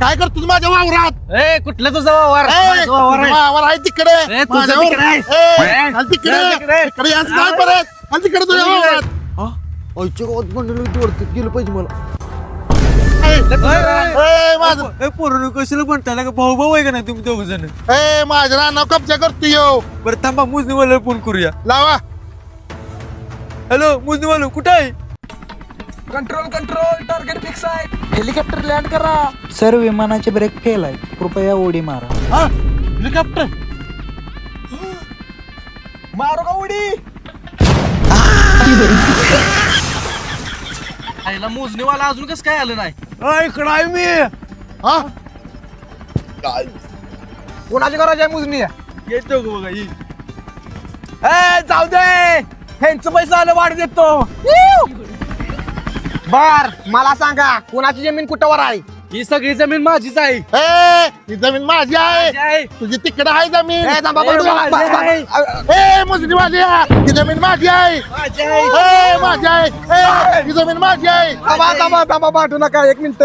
काय करतो माझ्या वावरात? ए कुठलं तुझा वावर? ए, माझा वावर आहे. वावर आहे तिकडे ए, तुझं माझ्या तिकडे आहे. वावर- ए, चल तिकडे चल तिकडे. तिकडे यायचं नाही परत. चल तिकडे तुझ्या वावरात. आईच्या गावात मंडळ वरती गेलं पाहिजे मला. ए, माझं पोरण कशाला म्हणताय का भाऊ भाऊ आहे का नाही तुम्ही दोघ जण? ए, माझ्या रानावर कब्जा करतो येऊ बरं थांबा मुजनीवाला फोन करूया. लावा. हॅलो मुजनीवाला कुठं आहे? कंट्रोल कंट्रोल टार्गेट फिक्स आहे. हेलिकॉप्टर लँड करा. सर विमानाचे ब्रेक फेल आहेत, कृपया उडी मारा. हा हेलिकॉप्टर. मारू का उडी? आईला मोजणीवाला अजून कसं काय आलं नाही? इकडं आहे मी. हा कोणाच्या घराची आहे मोजणी? येतो बघा ही. ए जाऊ दे, ह्यांचं पैसा आलं वाढ देतो. बर मला सांगा कोणाची जमीन कुठवर आहे? ही सगळी जमीन माझीच आहे. ए, ही जमीन माझी आहे. आहे. तुझी तिकडे आहे जमीन. ए, थांबा, ए, माझी आहे. ए, मुजरी माझी आहे. ही जमीन माझी आहे. ए, माझी आहे. ए, ही जमीन माझी आहे. थांबा पाठवू नका, एक मिनिट.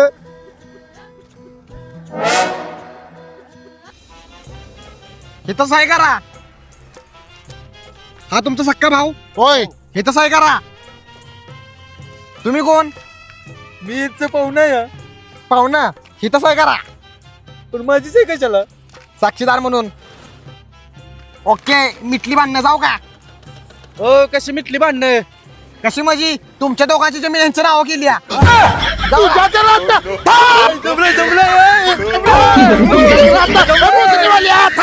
हे तसं आहे करा. हा तुमचा सक्का भाऊ. होय. हे तसं आहे करा. तुम्ही कोण? मी इथचं पाहुणा या. पाहुणा. हे तसं आहे करा. पण माझीच आहे कशाला? साक्षीदार म्हणून. ओके, मिटली भांडणं जाऊ का? हो कशी मिटली भांडणं? कशी माझी तुमच्या दोघांची जमीन यांच्या नाव केली आहे. तुझ्या त्या रानात. थांब. जमलंय जमलंय. तुझ्या रानात. मुजरीवाली आहे. थांब.